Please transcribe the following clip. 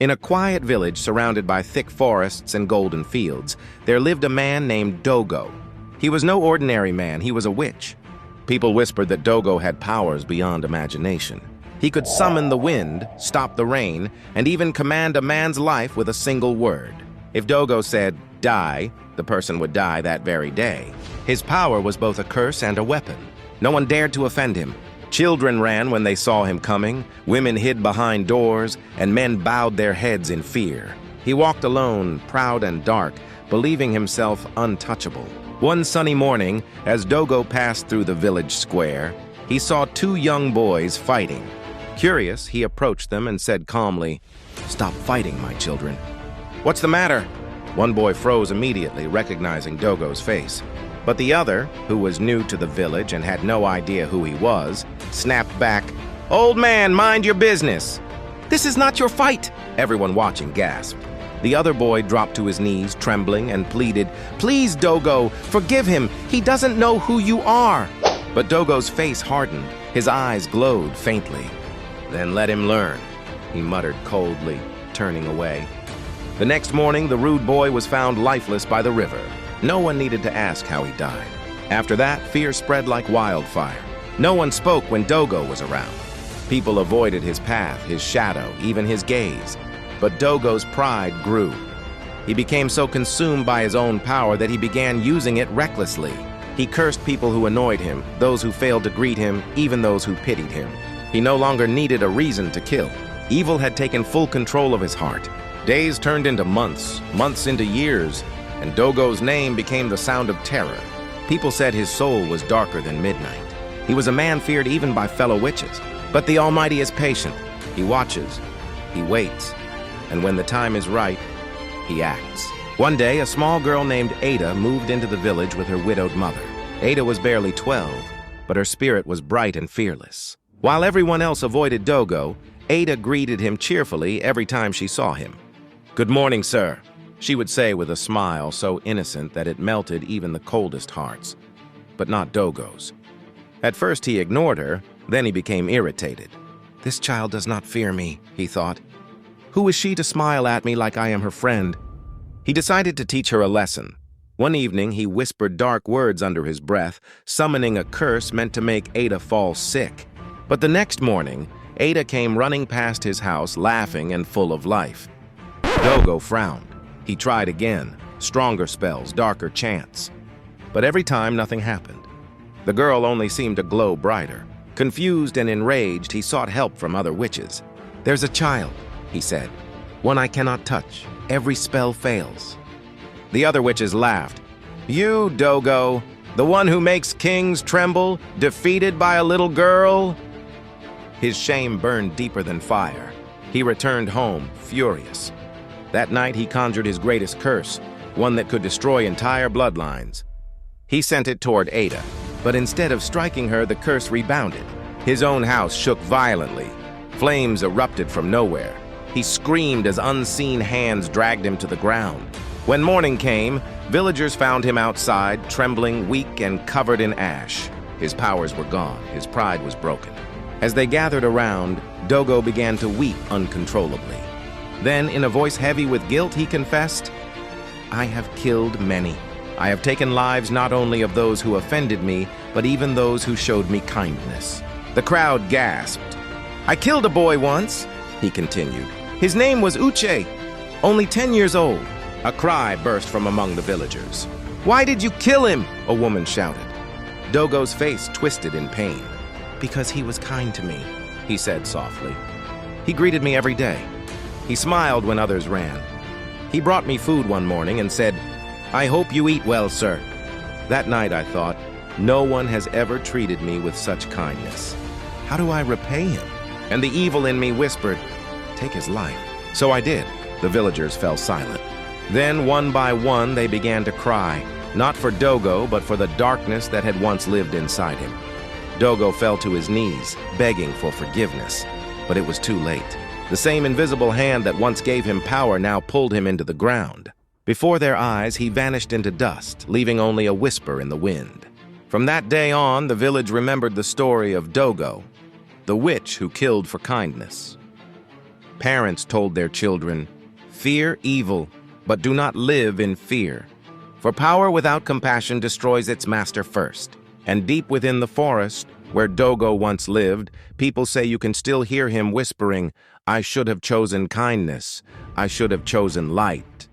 In a quiet village surrounded by thick forests and golden fields, there lived a man named Dogo. He was no ordinary man, he was a witch. People whispered that Dogo had powers beyond imagination. He could summon the wind, stop the rain, and even command a man's life with a single word. If Dogo said, "Die," the person would die that very day. His power was both a curse and a weapon. No one dared to offend him. Children ran when they saw him coming, women hid behind doors, and men bowed their heads in fear. He walked alone, proud and dark, believing himself untouchable. One sunny morning, as Dogo passed through the village square, he saw two young boys fighting. Curious, he approached them and said calmly, "Stop fighting, my children." "What's the matter?" One boy froze immediately, recognizing Dogo's face. But the other, who was new to the village and had no idea who he was, snapped back, "Old man, mind your business." "This is not your fight," everyone watching gasped. The other boy dropped to his knees, trembling, and pleaded, "Please, Dogo, forgive him. He doesn't know who you are." But Dogo's face hardened. His eyes glowed faintly. "Then let him learn," he muttered coldly, turning away. The next morning, the rude boy was found lifeless by the river. No one needed to ask how he died. After that, fear spread like wildfire. No one spoke when Dogo was around. People avoided his path, his shadow, even his gaze. But Dogo's pride grew. He became so consumed by his own power that he began using it recklessly. He cursed people who annoyed him, those who failed to greet him, even those who pitied him. He no longer needed a reason to kill. Evil had taken full control of his heart. Days turned into months, months into years, and Dogo's name became the sound of terror. People said his soul was darker than midnight. He was a man feared even by fellow witches. But the Almighty is patient. He watches, he waits, and when the time is right, he acts. One day, a small girl named Ada moved into the village with her widowed mother. Ada was barely 12, but her spirit was bright and fearless. While everyone else avoided Dogo, Ada greeted him cheerfully every time she saw him. "Good morning, sir," she would say with a smile so innocent that it melted even the coldest hearts. But not Dogo's. At first he ignored her, then he became irritated. "This child does not fear me," he thought. "Who is she to smile at me like I am her friend?" He decided to teach her a lesson. One evening he whispered dark words under his breath, summoning a curse meant to make Ada fall sick. But the next morning, Ada came running past his house, laughing and full of life. Dogo frowned. He tried again, stronger spells, darker chants. But every time, nothing happened. The girl only seemed to glow brighter. Confused and enraged, he sought help from other witches. "There's a child," he said. "One I cannot touch. Every spell fails." The other witches laughed. "You, Dogo, the one who makes kings tremble, defeated by a little girl?" His shame burned deeper than fire. He returned home, furious. That night he conjured his greatest curse, one that could destroy entire bloodlines. He sent it toward Ada, but instead of striking her, the curse rebounded. His own house shook violently. Flames erupted from nowhere. He screamed as unseen hands dragged him to the ground. When morning came, villagers found him outside, trembling, weak, and covered in ash. His powers were gone. His pride was broken. As they gathered around, Dogo began to weep uncontrollably. Then, in a voice heavy with guilt, he confessed, "I have killed many. I have taken lives not only of those who offended me, but even those who showed me kindness." The crowd gasped. "I killed a boy once," he continued. "His name was Uche, only 10 years old." A cry burst from among the villagers. "Why did you kill him?" a woman shouted. Dogo's face twisted in pain. "Because he was kind to me," he said softly. "He greeted me every day. He smiled when others ran. He brought me food one morning and said, 'I hope you eat well, sir.' That night I thought, no one has ever treated me with such kindness. How do I repay him?" And the evil in me whispered, "Take his life." So I did. The villagers fell silent. Then, one by one, they began to cry, not for Dogo, but for the darkness that had once lived inside him. Dogo fell to his knees, begging for forgiveness, but it was too late. The same invisible hand that once gave him power now pulled him into the ground. Before their eyes, he vanished into dust, leaving only a whisper in the wind. From that day on, the village remembered the story of Dogo, the witch who killed for kindness. Parents told their children, "Fear evil, but do not live in fear. For power without compassion destroys its master first." And deep within the forest, where Dogo once lived, people say you can still hear him whispering, "I should have chosen kindness. I should have chosen light."